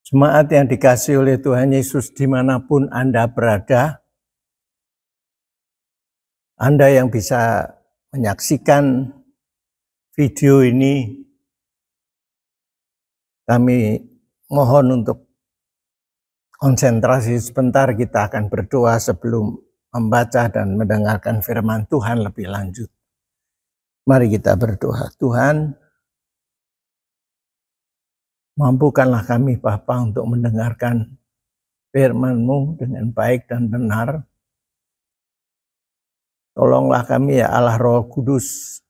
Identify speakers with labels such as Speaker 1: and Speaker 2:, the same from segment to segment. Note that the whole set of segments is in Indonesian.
Speaker 1: Jemaat yang dikasihi oleh Tuhan Yesus dimanapun Anda berada, Anda yang bisa menyaksikan video ini, kami mohon untuk konsentrasi sebentar. Kita akan berdoa sebelum membaca dan mendengarkan firman Tuhan lebih lanjut. Mari kita berdoa. Tuhan, mampukanlah kami Bapa untuk mendengarkan firman-Mu dengan baik dan benar. Tolonglah kami ya Allah Roh Kudus,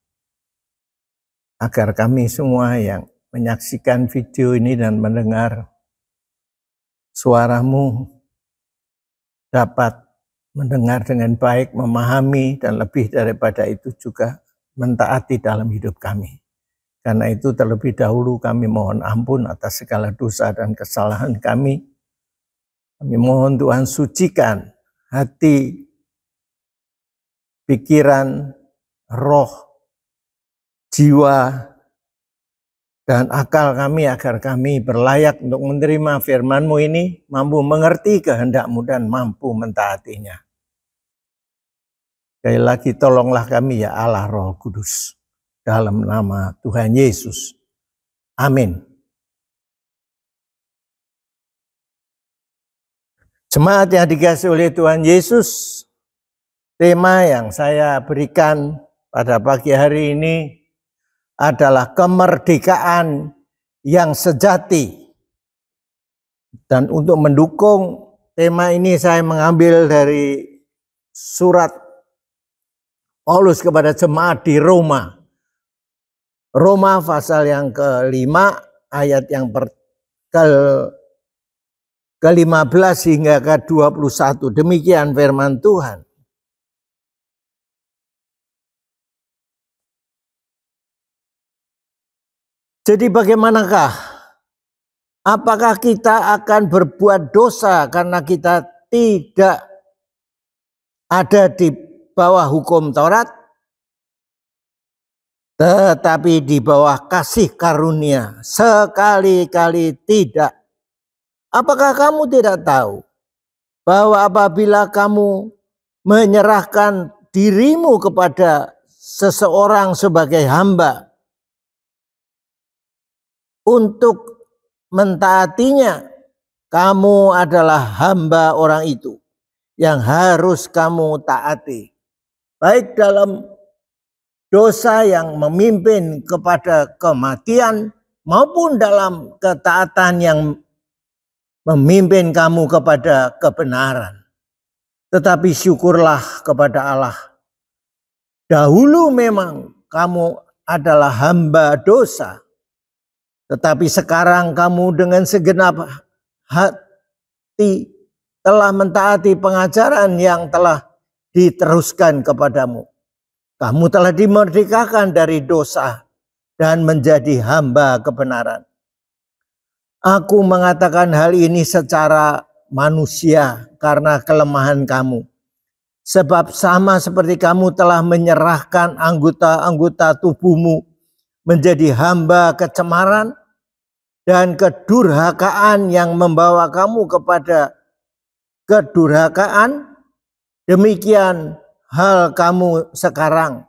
Speaker 1: agar kami semua yang menyaksikan video ini dan mendengar suara-Mu dapat mendengar dengan baik, memahami, dan lebih daripada itu juga mentaati dalam hidup kami. Karena itu terlebih dahulu kami mohon ampun atas segala dosa dan kesalahan kami. Kami mohon Tuhan sucikan hati, pikiran, roh, jiwa, dan akal kami agar kami berlayak untuk menerima firman-Mu ini, mampu mengerti kehendak-Mu dan mampu mentaatinya. Sekali lagi tolonglah kami ya Allah Roh Kudus. Dalam nama Tuhan Yesus. Amin. Jemaat yang dikasihi oleh Tuhan Yesus, tema yang saya berikan pada pagi hari ini adalah kemerdekaan yang sejati. Dan untuk mendukung tema ini saya mengambil dari surat Paulus kepada jemaat di Roma. Roma pasal yang ke-5 ayat yang ke-15 hingga ke-21. Demikian firman Tuhan. Jadi bagaimanakah? Apakah kita akan berbuat dosa karena kita tidak ada di bawah hukum Taurat? Tetapi di bawah kasih karunia, sekali-kali tidak. Apakah kamu tidak tahu bahwa apabila kamu menyerahkan dirimu kepada seseorang sebagai hamba untuk mentaatinya, kamu adalah hamba orang itu yang harus kamu taati, baik dalam dosa yang memimpin kepada kematian maupun dalam ketaatan yang memimpin kamu kepada kebenaran. Tetapi syukurlah kepada Allah. Dahulu memang kamu adalah hamba dosa, tetapi sekarang kamu dengan segenap hati telah mentaati pengajaran yang telah diteruskan kepadamu. Kamu telah dimerdekakan dari dosa dan menjadi hamba kebenaran. Aku mengatakan hal ini secara manusia karena kelemahan kamu. Sebab sama seperti kamu telah menyerahkan anggota-anggota tubuhmu menjadi hamba kecemaran dan kedurhakaan yang membawa kamu kepada kedurhakaan, demikian hal kamu sekarang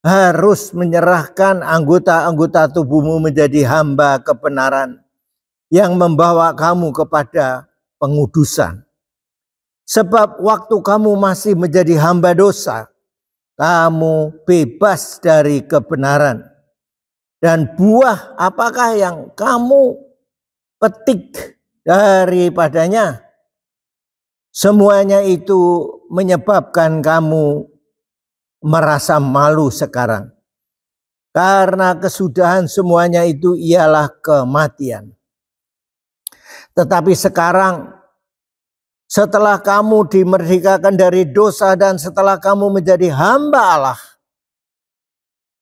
Speaker 1: harus menyerahkan anggota-anggota tubuhmu menjadi hamba kebenaran yang membawa kamu kepada pengudusan. Sebab waktu kamu masih menjadi hamba dosa, kamu bebas dari kebenaran. Dan buah apakah yang kamu petik daripadanya? Semuanya itu menyebabkan kamu merasa malu sekarang. Karena kesudahan semuanya itu ialah kematian. Tetapi sekarang setelah kamu dimerdekakan dari dosa dan setelah kamu menjadi hamba Allah,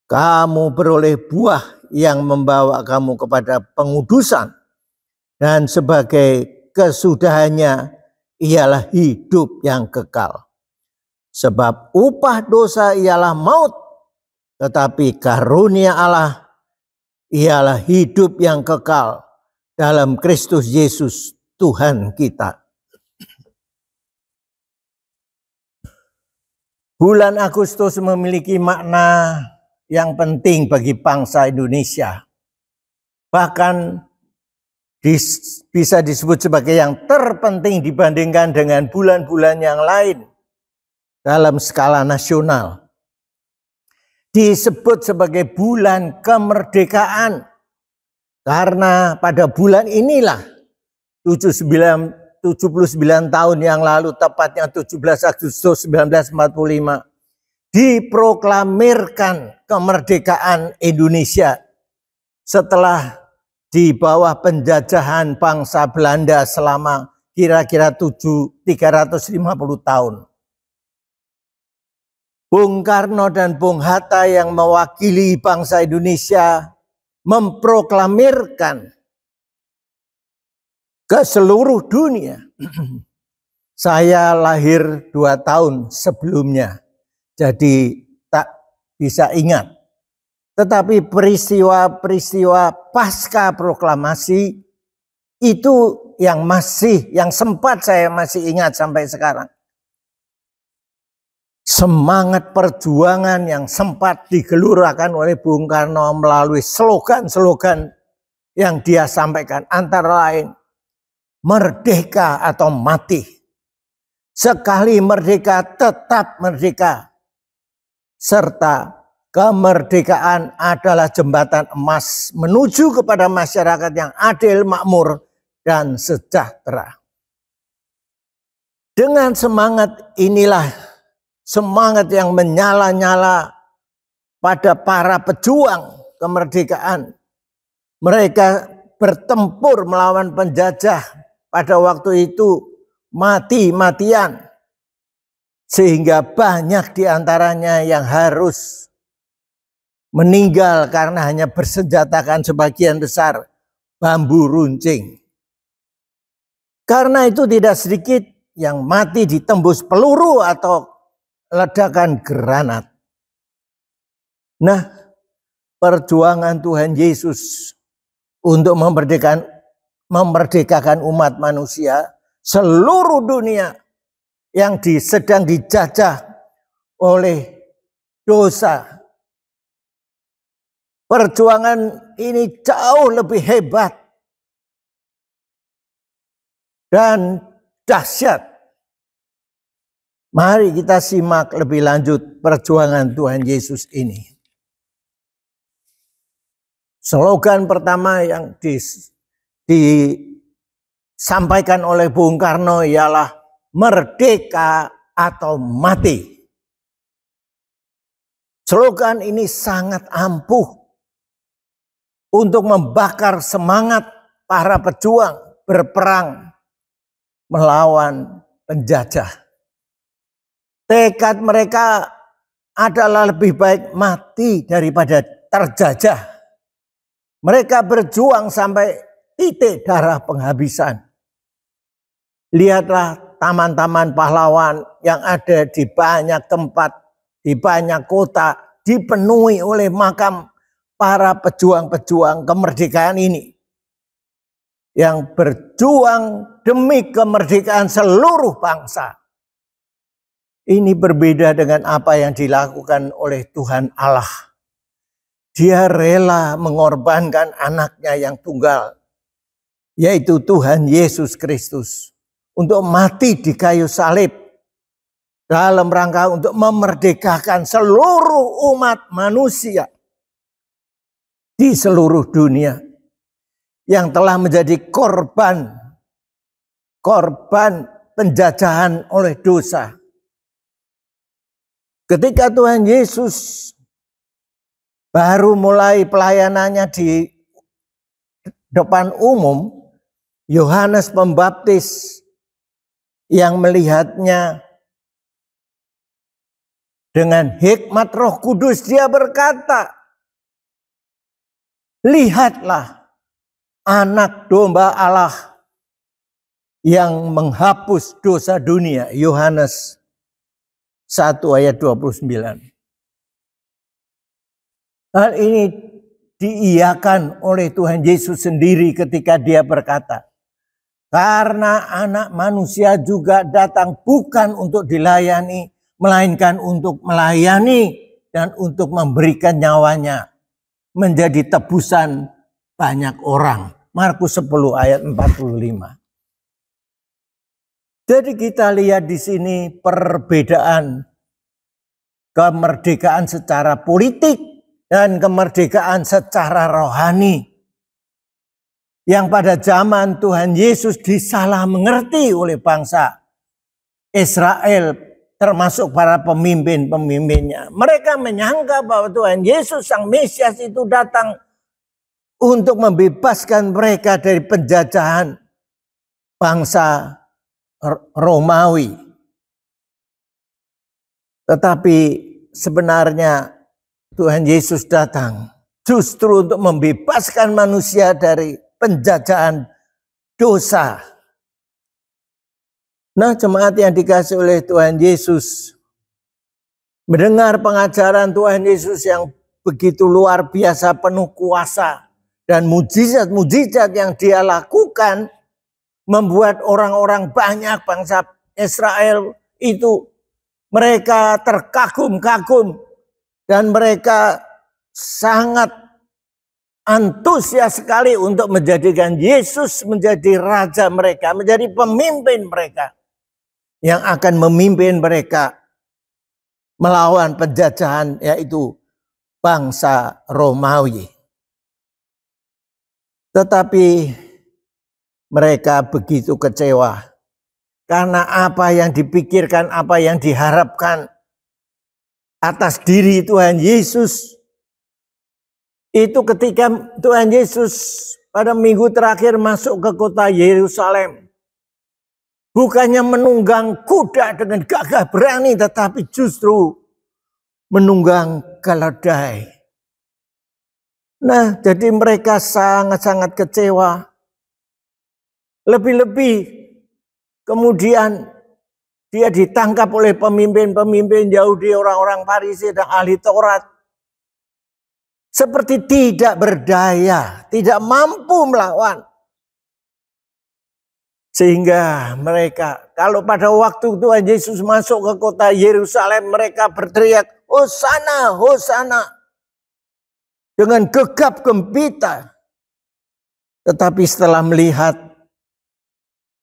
Speaker 1: kamu beroleh buah yang membawa kamu kepada pengudusan. Dan sebagai kesudahannya ialah hidup yang kekal. Sebab upah dosa ialah maut, tetapi karunia Allah ialah hidup yang kekal dalam Kristus Yesus Tuhan kita. Bulan Agustus memiliki makna yang penting bagi bangsa Indonesia. Bahkan bisa disebut sebagai yang terpenting dibandingkan dengan bulan-bulan yang lain dalam skala nasional. Disebut sebagai bulan kemerdekaan karena pada bulan inilah 79 tahun yang lalu, tepatnya 17 Agustus 1945, diproklamirkan kemerdekaan Indonesia setelah di bawah penjajahan bangsa Belanda selama kira-kira 350 tahun. Bung Karno dan Bung Hatta yang mewakili bangsa Indonesia memproklamirkan ke seluruh dunia. Saya lahir 2 tahun sebelumnya, jadi tak bisa ingat. Tetapi peristiwa-peristiwa pasca proklamasi itu yang sempat saya masih ingat sampai sekarang. Semangat perjuangan yang sempat digelurakan oleh Bung Karno melalui slogan-slogan yang dia sampaikan, antara lain merdeka atau mati. Sekali merdeka tetap merdeka. Serta kemerdekaan adalah jembatan emas menuju kepada masyarakat yang adil, makmur, dan sejahtera. Dengan semangat inilah, semangat yang menyala-nyala pada para pejuang kemerdekaan. Mereka bertempur melawan penjajah pada waktu itu mati-matian. Sehingga banyak diantaranya yang harus meninggal karena hanya bersenjatakan sebagian besar bambu runcing. Karena itu tidak sedikit yang mati ditembus peluru atau ledakan granat. Nah, perjuangan Tuhan Yesus untuk memerdekakan umat manusia seluruh dunia yang sedang dijajah oleh dosa. Perjuangan ini jauh lebih hebat dan dahsyat. Mari kita simak lebih lanjut perjuangan Tuhan Yesus ini. Slogan pertama yang disampaikan oleh Bung Karno ialah merdeka atau mati. Slogan ini sangat ampuh untuk membakar semangat para pejuang berperang melawan penjajah. Tekad mereka adalah lebih baik mati daripada terjajah. Mereka berjuang sampai titik darah penghabisan. Lihatlah taman-taman pahlawan yang ada di banyak tempat, di banyak kota, dipenuhi oleh makam para pejuang-pejuang kemerdekaan ini. Yang berjuang demi kemerdekaan seluruh bangsa. Ini berbeda dengan apa yang dilakukan oleh Tuhan Allah. Dia rela mengorbankan anaknya yang tunggal, yaitu Tuhan Yesus Kristus, untuk mati di kayu salib dalam rangka untuk memerdekakan seluruh umat manusia di seluruh dunia yang telah menjadi korban penjajahan oleh dosa. Ketika Tuhan Yesus baru mulai pelayanannya di depan umum, Yohanes Pembaptis yang melihatnya dengan hikmat Roh Kudus, dia berkata, "Lihatlah anak domba Allah yang menghapus dosa dunia." Yohanes 1 ayat 29. Hal ini diiyakan oleh Tuhan Yesus sendiri ketika dia berkata, karena anak manusia juga datang bukan untuk dilayani, melainkan untuk melayani dan untuk memberikan nyawanya menjadi tebusan banyak orang. Markus 10 ayat 45. Jadi kita lihat di sini perbedaan kemerdekaan secara politik dan kemerdekaan secara rohani. Yang pada zaman Tuhan Yesus disalah mengerti oleh bangsa Israel, termasuk para pemimpin-pemimpinnya. Mereka menyangka bahwa Tuhan Yesus Sang Mesias itu datang untuk membebaskan mereka dari penjajahan bangsa Romawi. Tetapi sebenarnya Tuhan Yesus datang justru untuk membebaskan manusia dari penjajahan dosa. Nah, jemaat yang dikasih oleh Tuhan Yesus, mendengar pengajaran Tuhan Yesus yang begitu luar biasa, penuh kuasa dan mujizat-mujizat yang dia lakukan, membuat orang-orang banyak bangsa Israel itu mereka terkagum-kagum dan mereka sangat antusias sekali untuk menjadikan Yesus menjadi raja mereka, menjadi pemimpin mereka yang akan memimpin mereka melawan penjajahan, yaitu bangsa Romawi. Tetapi mereka begitu kecewa karena apa yang dipikirkan, apa yang diharapkan atas diri Tuhan Yesus itu ketika Tuhan Yesus pada minggu terakhir masuk ke kota Yerusalem, bukannya menunggang kuda dengan gagah berani, tetapi justru menunggang keledai. Nah, jadi mereka sangat-sangat kecewa. Lebih-lebih kemudian dia ditangkap oleh pemimpin-pemimpin Yahudi, orang-orang Farisi dan ahli Taurat. Seperti tidak berdaya, tidak mampu melawan. Sehingga mereka, kalau pada waktu Tuhan Yesus masuk ke kota Yerusalem, mereka berteriak, Hosana, Hosana. Dengan gegap gempita. Tetapi setelah melihat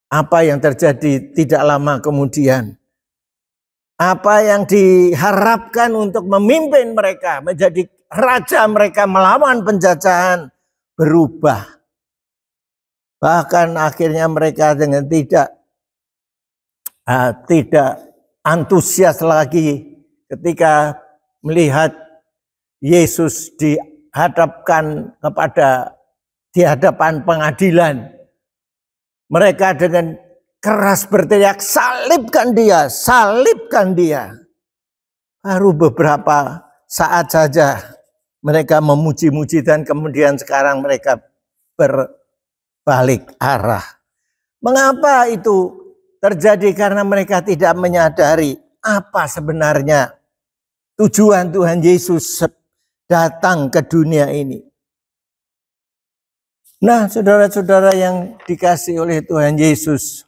Speaker 1: apa yang terjadi tidak lama kemudian, apa yang diharapkan untuk memimpin mereka, menjadi raja mereka melawan penjajahan, berubah. Bahkan akhirnya mereka dengan tidak antusias lagi ketika melihat Yesus di hadapan pengadilan. Mereka dengan keras berteriak, salibkan dia, salibkan dia. Baru beberapa saat saja mereka memuji-muji dan kemudian sekarang mereka berbalik arah. Mengapa itu terjadi? Karena mereka tidak menyadari apa sebenarnya tujuan Tuhan Yesus datang ke dunia ini. Nah, saudara-saudara yang dikasih oleh Tuhan Yesus,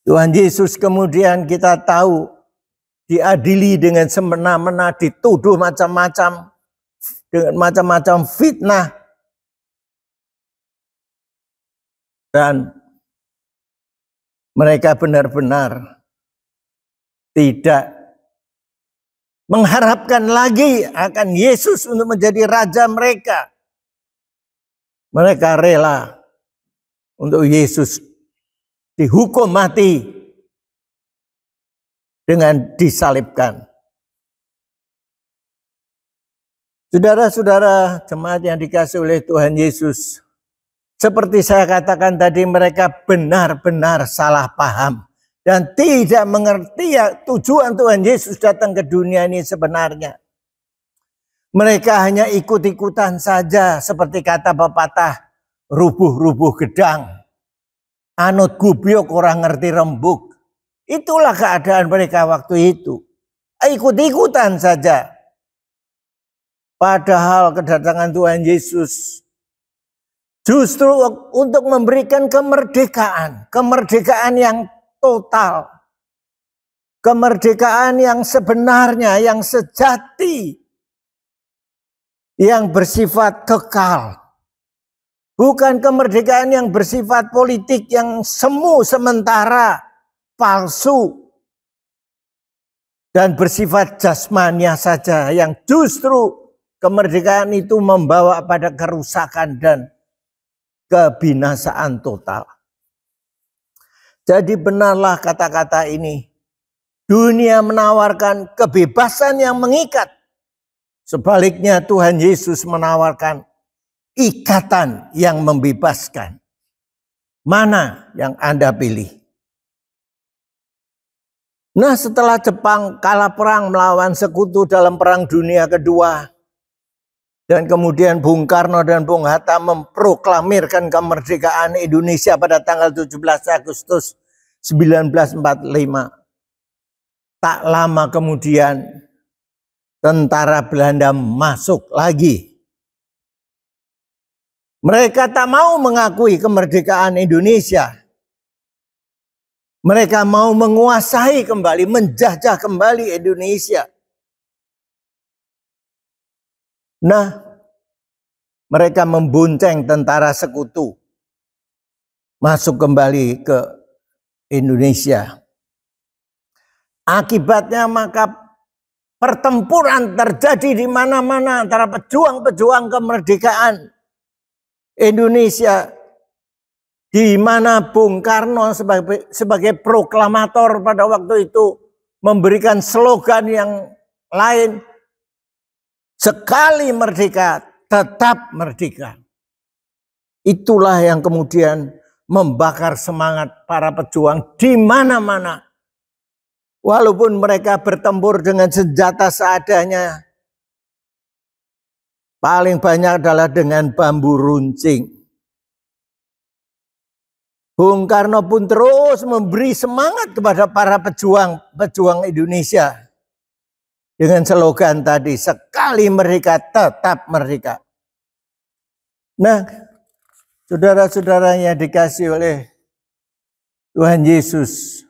Speaker 1: Tuhan Yesus kemudian kita tahu diadili dengan semena-mena, dituduh macam-macam, dengan macam-macam fitnah. Dan mereka benar-benar tidak mengharapkan lagi akan Yesus untuk menjadi raja mereka. Mereka rela untuk Yesus dihukum mati dengan disalibkan. Saudara-saudara jemaat yang dikasih oleh Tuhan Yesus, seperti saya katakan tadi, mereka benar-benar salah paham dan tidak mengerti tujuan Tuhan Yesus datang ke dunia ini sebenarnya. Mereka hanya ikut-ikutan saja, seperti kata pepatah, rubuh-rubuh gedang, anut gubyok orang ngerti rembug. Itulah keadaan mereka waktu itu. Ikut-ikutan saja. Padahal kedatangan Tuhan Yesus justru untuk memberikan kemerdekaan. Kemerdekaan yang total. Kemerdekaan yang sebenarnya, yang sejati. Yang bersifat kekal. Bukan kemerdekaan yang bersifat politik yang semu sementara, palsu. Dan bersifat jasmania saja, yang justru kemerdekaan itu membawa pada kerusakan dan kebinasaan total. Jadi benarlah kata-kata ini. Dunia menawarkan kebebasan yang mengikat. Sebaliknya Tuhan Yesus menawarkan ikatan yang membebaskan. Mana yang Anda pilih? Nah, setelah Jepang kalah perang melawan sekutu dalam Perang Dunia Kedua, dan kemudian Bung Karno dan Bung Hatta memproklamirkan kemerdekaan Indonesia pada tanggal 17 Agustus 1945. Tak lama kemudian tentara Belanda masuk lagi. Mereka tak mau mengakui kemerdekaan Indonesia. Mereka mau menguasai kembali, menjajah kembali Indonesia. Nah, mereka membonceng tentara sekutu masuk kembali ke Indonesia. Akibatnya maka pertempuran terjadi di mana-mana antara pejuang-pejuang kemerdekaan Indonesia, di mana Bung Karno sebagai proklamator pada waktu itu memberikan slogan yang lain, sekali merdeka tetap merdeka. Itulah yang kemudian membakar semangat para pejuang di mana-mana. Walaupun mereka bertempur dengan senjata seadanya, paling banyak adalah dengan bambu runcing. Bung Karno pun terus memberi semangat kepada para pejuang Indonesia dengan slogan tadi, sekali merdeka tetap merdeka. Nah, saudara-saudara yang dikasih oleh Tuhan Yesus,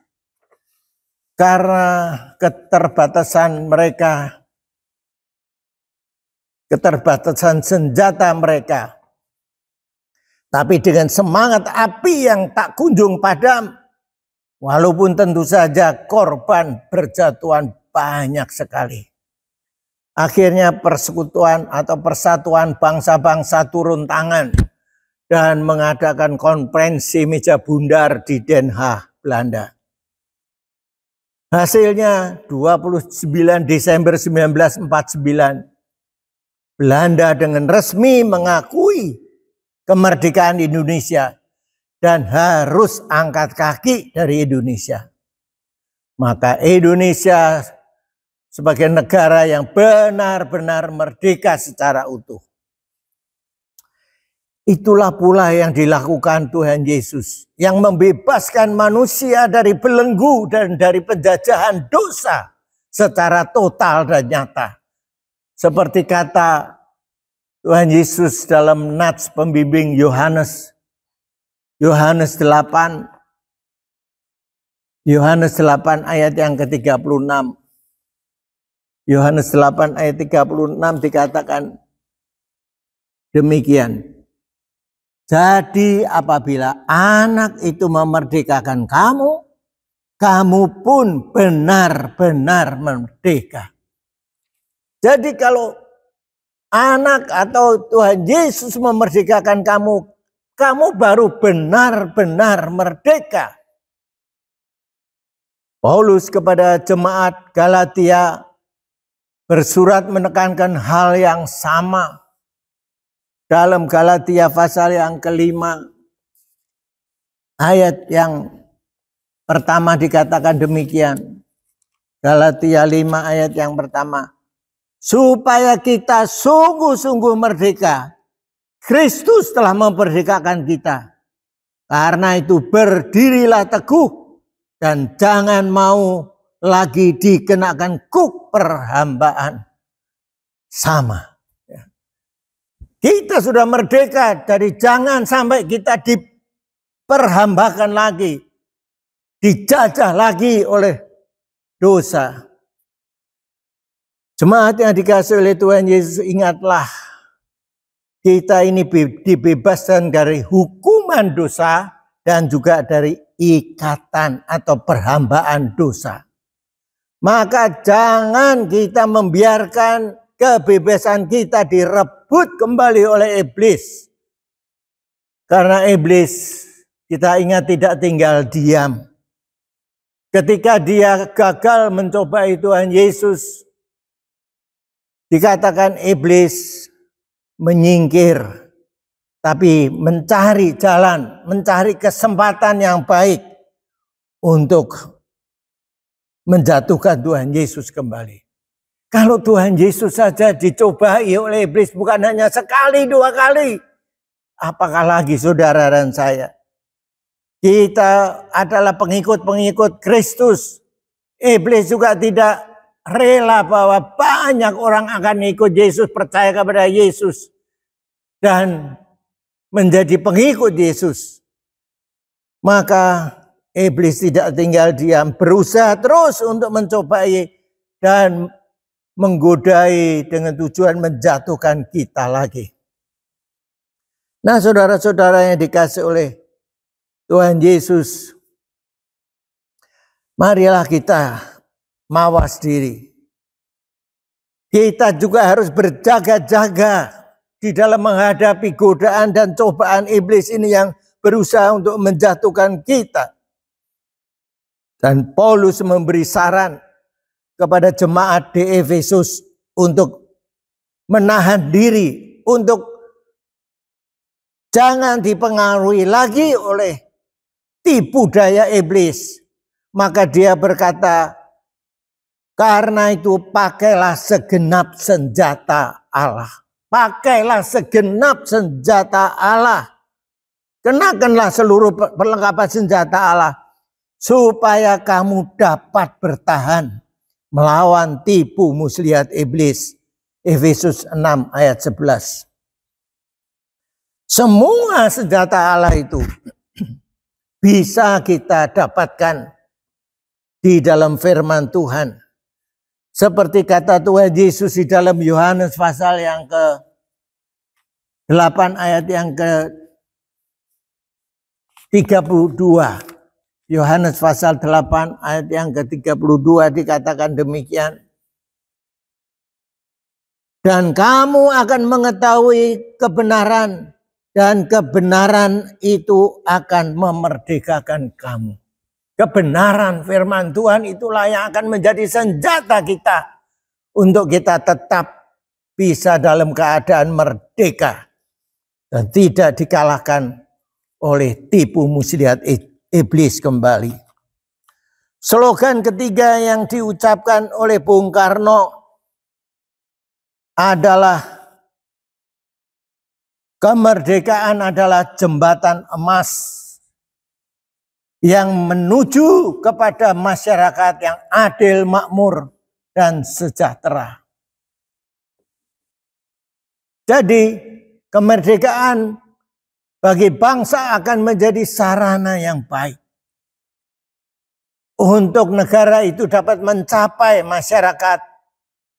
Speaker 1: karena keterbatasan mereka, keterbatasan senjata mereka, tapi dengan semangat api yang tak kunjung padam, walaupun tentu saja korban berjatuhan banyak sekali. Akhirnya persekutuan atau persatuan bangsa-bangsa turun tangan dan mengadakan konferensi meja bundar di Den Haag, Belanda. Hasilnya 29 Desember 1949, Belanda dengan resmi mengakui kemerdekaan Indonesia dan harus angkat kaki dari Indonesia. Maka Indonesia sebagai negara yang benar-benar merdeka secara utuh. Itulah pula yang dilakukan Tuhan Yesus, yang membebaskan manusia dari belenggu dan dari penjajahan dosa secara total dan nyata. Seperti kata Tuhan Yesus dalam nats pembimbing Yohanes 8 ayat yang ke-36. Yohanes 8 ayat 36 dikatakan demikian. Jadi apabila anak itu memerdekakan kamu, kamu pun benar-benar merdeka. Jadi kalau anak atau Tuhan Yesus memerdekakan kamu, kamu baru benar-benar merdeka. Paulus kepada jemaat Galatia bersurat menekankan hal yang sama. Dalam Galatia pasal yang kelima, ayat yang pertama dikatakan demikian. Galatia 5 ayat yang pertama. Supaya kita sungguh-sungguh merdeka. Kristus telah memerdekakan kita. Karena itu berdirilah teguh dan jangan mau lagi dikenakan kuk perhambaan. Sama Kita sudah merdeka dari jangan sampai kita diperhambakan lagi, dijajah lagi oleh dosa. Jemaat yang dikasihi oleh Tuhan Yesus, ingatlah kita ini dibebaskan dari hukuman dosa dan juga dari ikatan atau perhambaan dosa. Maka jangan kita membiarkan kebebasan kita direbut kembali oleh iblis. Karena iblis, kita ingat, tidak tinggal diam. Ketika dia gagal mencobai Tuhan Yesus, dikatakan iblis menyingkir, tapi mencari jalan, mencari kesempatan yang baik untuk menjatuhkan Tuhan Yesus kembali. Kalau Tuhan Yesus saja dicobai oleh iblis bukan hanya sekali, 2 kali, apakah lagi saudara dan saya? Kita adalah pengikut-pengikut Kristus. Iblis juga tidak rela bahwa banyak orang akan ikut Yesus, percaya kepada Yesus, dan menjadi pengikut Yesus. Maka iblis tidak tinggal diam, berusaha terus untuk mencobai dan menggodai dengan tujuan menjatuhkan kita lagi. Nah, saudara-saudara yang dikasihi oleh Tuhan Yesus, marilah kita mawas diri. Kita juga harus berjaga-jaga di dalam menghadapi godaan dan cobaan iblis ini yang berusaha untuk menjatuhkan kita. Dan Paulus memberi saran kepada jemaat di Efesus untuk menahan diri, untuk jangan dipengaruhi lagi oleh tipu daya iblis. Maka dia berkata, karena itu pakailah segenap senjata Allah. Pakailah segenap senjata Allah. Kenakanlah seluruh perlengkapan senjata Allah, supaya kamu dapat bertahan melawan tipu muslihat iblis. Efesus 6 ayat 11. Semua senjata Allah itu bisa kita dapatkan di dalam firman Tuhan. Seperti kata Tuhan Yesus di dalam Yohanes pasal yang ke-8 ayat yang ke-32. Yohanes pasal 8 ayat yang ke-32 dikatakan demikian. Dan kamu akan mengetahui kebenaran, dan kebenaran itu akan memerdekakan kamu. Kebenaran firman Tuhan itulah yang akan menjadi senjata kita untuk kita tetap bisa dalam keadaan merdeka dan tidak dikalahkan oleh tipu muslihat iblis kembali. Slogan ketiga yang diucapkan oleh Bung Karno adalah kemerdekaan adalah jembatan emas yang menuju kepada masyarakat yang adil, makmur, dan sejahtera. Jadi kemerdekaan bagi bangsa akan menjadi sarana yang baik untuk negara itu dapat mencapai masyarakat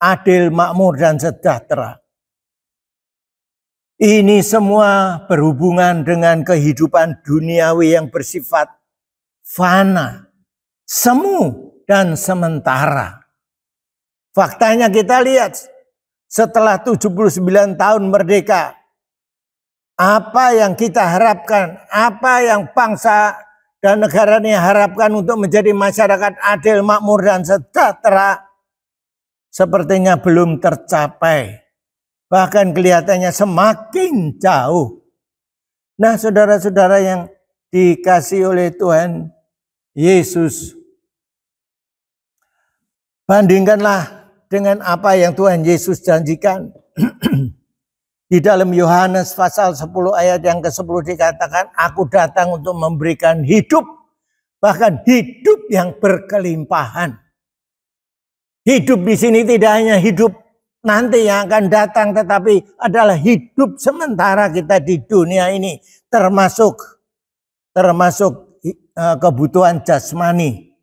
Speaker 1: adil, makmur, dan sejahtera. Ini semua berhubungan dengan kehidupan duniawi yang bersifat fana, semu, dan sementara. Faktanya kita lihat setelah 79 tahun merdeka, apa yang kita harapkan, apa yang bangsa dan negara ini harapkan untuk menjadi masyarakat adil, makmur, dan sejahtera, sepertinya belum tercapai. Bahkan kelihatannya semakin jauh. Nah, saudara-saudara yang dikasihi oleh Tuhan Yesus, bandingkanlah dengan apa yang Tuhan Yesus janjikan. Di dalam Yohanes pasal 10 ayat yang ke-10 dikatakan, aku datang untuk memberikan hidup, bahkan hidup yang berkelimpahan. Hidup di sini tidak hanya hidup nanti yang akan datang, tetapi adalah hidup sementara kita di dunia ini, termasuk kebutuhan jasmani,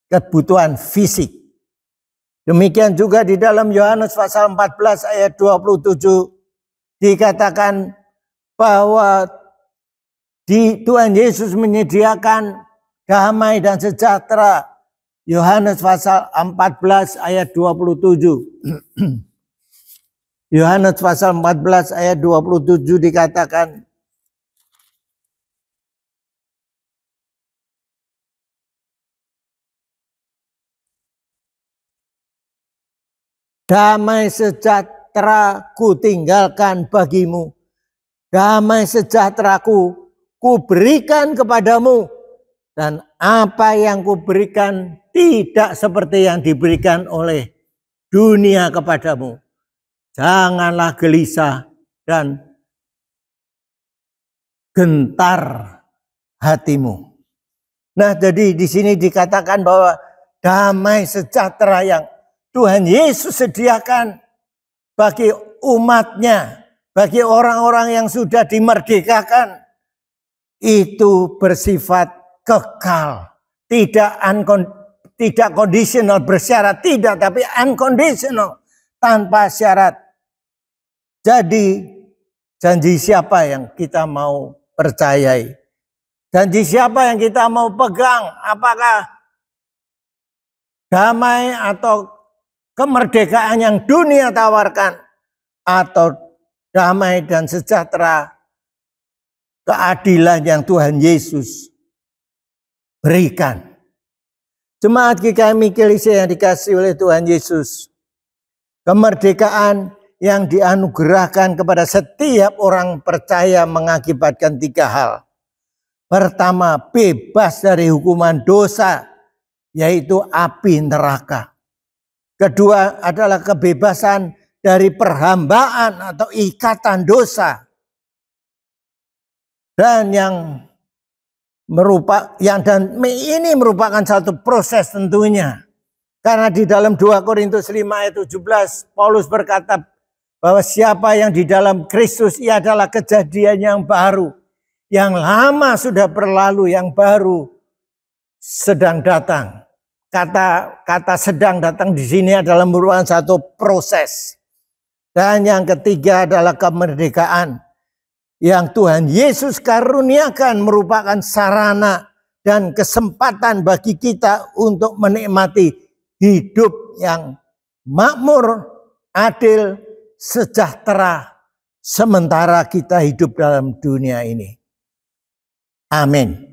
Speaker 1: kebutuhan fisik. Demikian juga di dalam Yohanes pasal 14 ayat 27 dikatakan bahwa Tuhan Yesus menyediakan damai dan sejahtera. Yohanes pasal 14 ayat 27. Yohanes pasal 14 ayat 27 dikatakan, damai sejahtera ku tinggalkan bagimu. Damai sejahteraku ku berikan kepadamu. Dan apa yang ku berikan tidak seperti yang diberikan oleh dunia kepadamu. Janganlah gelisah dan gentar hatimu. Nah, jadi di sini dikatakan bahwa damai sejahtera yang Tuhan Yesus sediakan bagi umatnya, bagi orang-orang yang sudah dimerdekakan, itu bersifat kekal, tidak conditional, bersyarat, tidak, tapi unconditional, tanpa syarat. Jadi janji siapa yang kita mau percayai? Janji siapa yang kita mau pegang? Apakah damai atau kemerdekaan yang dunia tawarkan, atau damai dan sejahtera, keadilan yang Tuhan Yesus berikan? Jemaat GKMI Kelise yang dikasih oleh Tuhan Yesus, kemerdekaan yang dianugerahkan kepada setiap orang percaya mengakibatkan 3 hal. Pertama, bebas dari hukuman dosa, yaitu api neraka. Kedua adalah kebebasan dari perhambaan atau ikatan dosa. Dan ini merupakan satu proses tentunya. Karena di dalam 2 Korintus 5 ayat 17, Paulus berkata bahwa siapa yang di dalam Kristus, ia adalah kejadian yang baru. Yang lama sudah berlalu, yang baru sedang datang. Kata sedang datang di sini adalah merupakan satu proses. Dan yang ketiga adalah kemerdekaan yang Tuhan Yesus karuniakan, merupakan sarana dan kesempatan bagi kita untuk menikmati hidup yang makmur, adil, sejahtera sementara kita hidup dalam dunia ini. Amin.